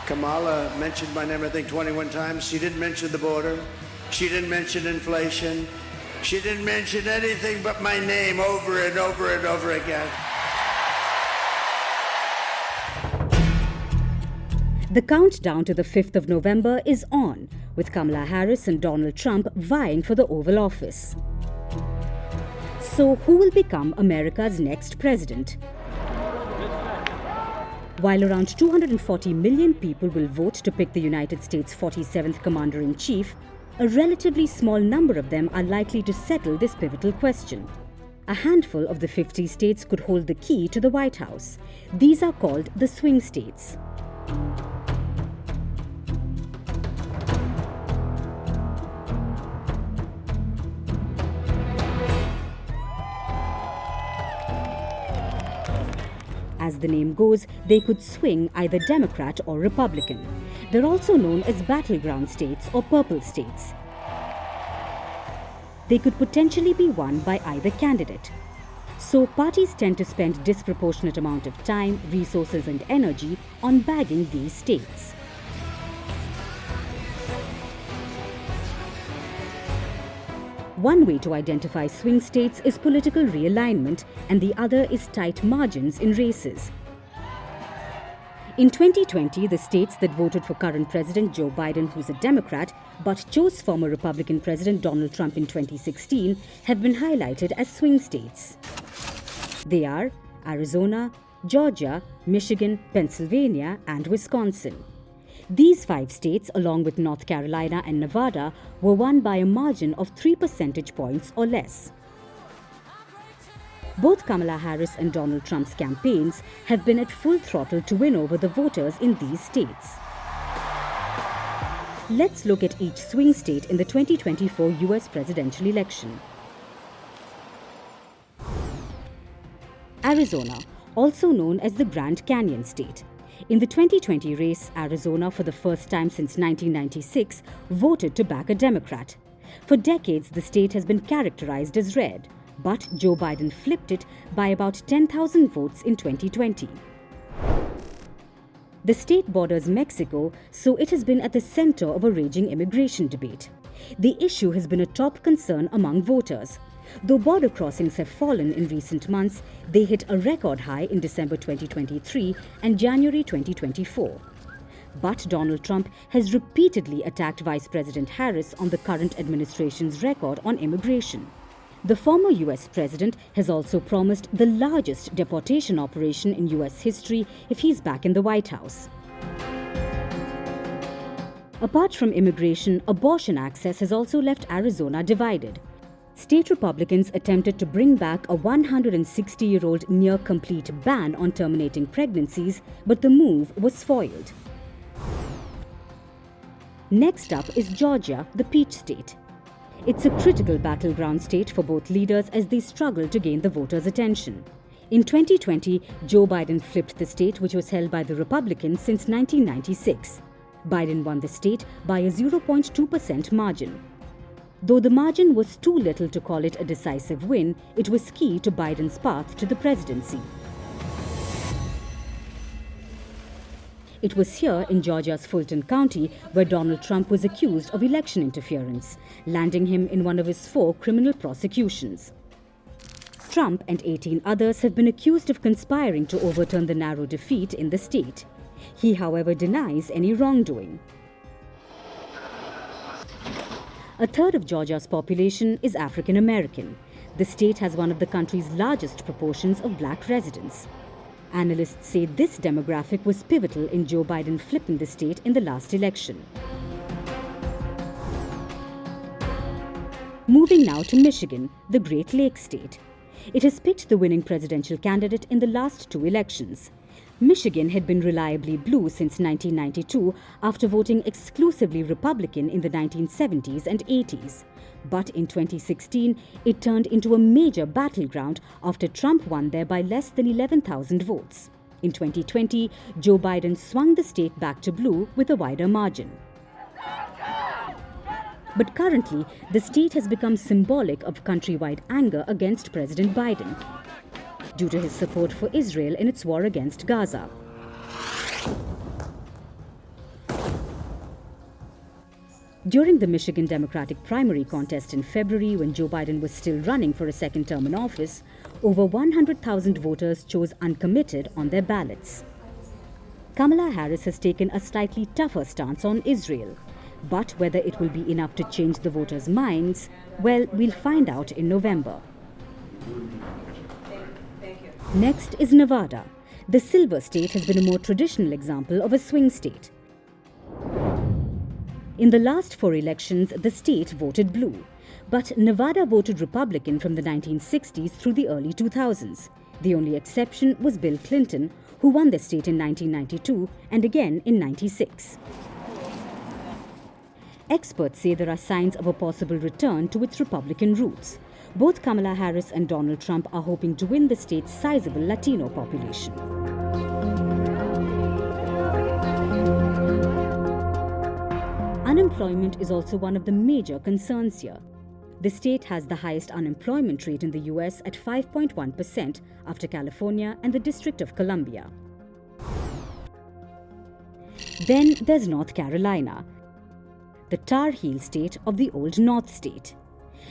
Kamala mentioned my name, I think, 21 times. She didn't mention the border. She didn't mention inflation. She didn't mention anything but my name over and over and over again. The countdown to the 5th of November is on, with Kamala Harris and Donald Trump vying for the Oval Office. So, who will become America's next president? While around 240 million people will vote to pick the United States' 47th Commander-in-Chief, a relatively small number of them are likely to settle this pivotal question. A handful of the 50 states could hold the key to the White House. These are called the swing states. As the name goes, they could swing either Democrat or Republican. They're also known as battleground states or purple states. They could potentially be won by either candidate. So parties tend to spend disproportionate amount of time, resources and energy on bagging these states. One way to identify swing states is political realignment, and the other is tight margins in races. In 2020, the states that voted for current President Joe Biden, who's a Democrat, but chose former Republican President Donald Trump in 2016, have been highlighted as swing states. They are Arizona, Georgia, Michigan, Pennsylvania, and Wisconsin. These 5 states, along with North Carolina and Nevada, were won by a margin of 3 percentage points or less. Both Kamala Harris and Donald Trump's campaigns have been at full throttle to win over the voters in these states. Let's look at each swing state in the 2024 US presidential election. Arizona, also known as the Grand Canyon state. In the 2020 race, Arizona, for the first time since 1996, voted to back a Democrat. For decades, the state has been characterized as red, but Joe Biden flipped it by about 10,000 votes in 2020. The state borders Mexico, so it has been at the center of a raging immigration debate. The issue has been a top concern among voters. Though border crossings have fallen in recent months, they hit a record high in December 2023 and January 2024. But Donald Trump has repeatedly attacked Vice President Harris on the current administration's record on immigration. The former US president has also promised the largest deportation operation in US history if he's back in the White House. Apart from immigration, abortion access has also left Arizona divided. State Republicans attempted to bring back a 160-year-old near-complete ban on terminating pregnancies, but the move was foiled. Next up is Georgia, the Peach State. It's a critical battleground state for both leaders as they struggle to gain the voters' attention. In 2020, Joe Biden flipped the state, which was held by the Republicans since 1996. Biden won the state by a 0.2% margin. Though the margin was too little to call it a decisive win, it was key to Biden's path to the presidency. It was here in Georgia's Fulton County where Donald Trump was accused of election interference, landing him in one of his 4 criminal prosecutions. Trump and 18 others have been accused of conspiring to overturn the narrow defeat in the state. He, however, denies any wrongdoing. A third of Georgia's population is African American. The state has one of the country's largest proportions of black residents. Analysts say this demographic was pivotal in Joe Biden flipping the state in the last election. Moving now to Michigan, the Great Lakes state. It has picked the winning presidential candidate in the last 2 elections. Michigan had been reliably blue since 1992 after voting exclusively Republican in the 1970s and 80s. But in 2016, it turned into a major battleground after Trump won there by less than 11,000 votes. In 2020, Joe Biden swung the state back to blue with a wider margin. But currently, the state has become symbolic of countrywide anger against President Biden due to his support for Israel in its war against Gaza. During the Michigan Democratic primary contest in February, when Joe Biden was still running for a second term in office, over 100,000 voters chose uncommitted on their ballots. Kamala Harris has taken a slightly tougher stance on Israel. But whether it will be enough to change the voters' minds, well, we'll find out in November. Next is Nevada. The silver state has been a more traditional example of a swing state. In the last 4 elections, the state voted blue. But Nevada voted Republican from the 1960s through the early 2000s. The only exception was Bill Clinton, who won the state in 1992 and again in 96. Experts say there are signs of a possible return to its Republican roots. Both Kamala Harris and Donald Trump are hoping to win the state's sizable Latino population. Unemployment is also one of the major concerns here. The state has the highest unemployment rate in the US at 5.1% after California and the District of Columbia. Then there's North Carolina, the Tar Heel state of the old North state.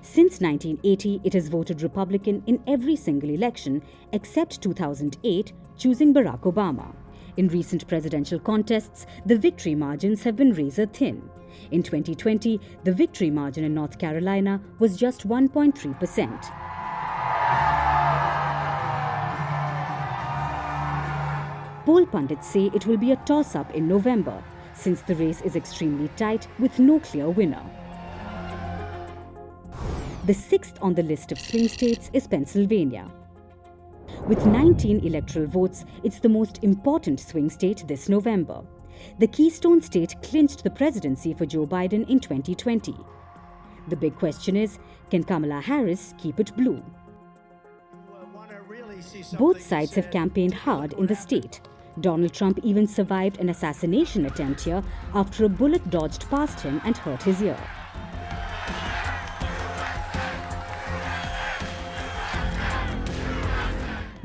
Since 1980, it has voted Republican in every single election except 2008, choosing Barack Obama. In recent presidential contests, the victory margins have been razor thin. In 2020, the victory margin in North Carolina was just 1.3%. Poll pundits say it will be a toss-up in November, since the race is extremely tight with no clear winner. The 6th on the list of swing states is Pennsylvania. With 19 electoral votes, it's the most important swing state this November. The Keystone State clinched the presidency for Joe Biden in 2020. The big question is, can Kamala Harris keep it blue? Both sides have campaigned hard in the state. Donald Trump even survived an assassination attempt here after a bullet dodged past him and hurt his ear.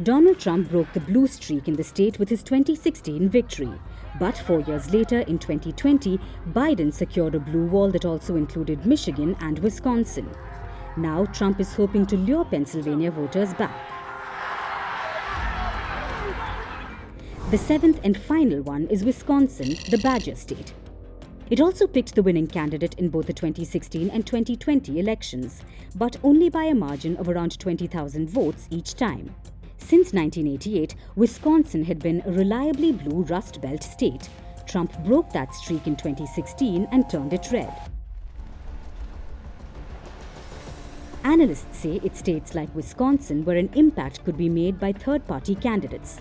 Donald Trump broke the blue streak in the state with his 2016 victory. But 4 years later, in 2020, Biden secured a blue wall that also included Michigan and Wisconsin. Now Trump is hoping to lure Pennsylvania voters back. The 7th and final one is Wisconsin, the Badger State. It also picked the winning candidate in both the 2016 and 2020 elections, but only by a margin of around 20,000 votes each time. Since 1988, Wisconsin had been a reliably blue Rust Belt state. Trump broke that streak in 2016 and turned it red. Analysts say it's states like Wisconsin where an impact could be made by third-party candidates.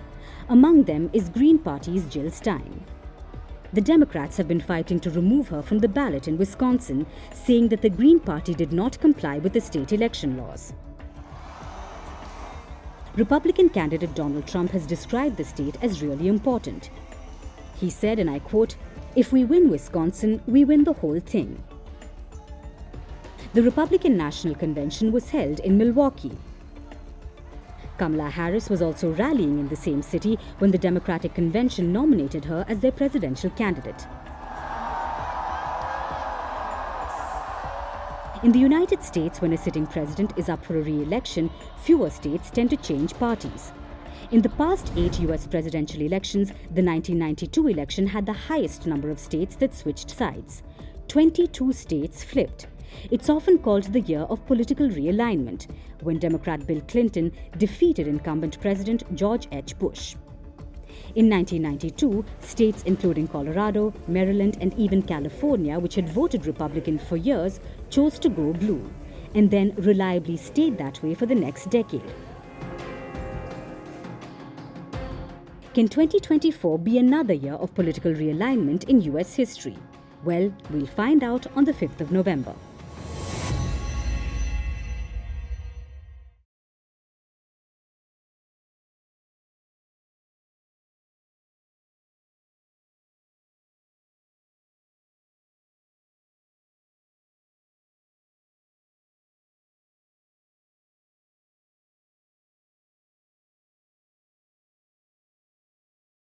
Among them is Green Party's Jill Stein. The Democrats have been fighting to remove her from the ballot in Wisconsin, saying that the Green Party did not comply with the state election laws. Republican candidate Donald Trump has described the state as really important. He said, and I quote, "If we win Wisconsin, we win the whole thing." The Republican National Convention was held in Milwaukee. Kamala Harris was also rallying in the same city when the Democratic Convention nominated her as their presidential candidate. In the United States, when a sitting president is up for a re-election, fewer states tend to change parties. In the past 8 US presidential elections, the 1992 election had the highest number of states that switched sides. 22 states flipped. It's often called the year of political realignment, when Democrat Bill Clinton defeated incumbent President George H. Bush. In 1992, states including Colorado, Maryland, and even California, which had voted Republican for years, chose to go blue, and then reliably stayed that way for the next decade. Can 2024 be another year of political realignment in US history? Well, we'll find out on the 5th of November.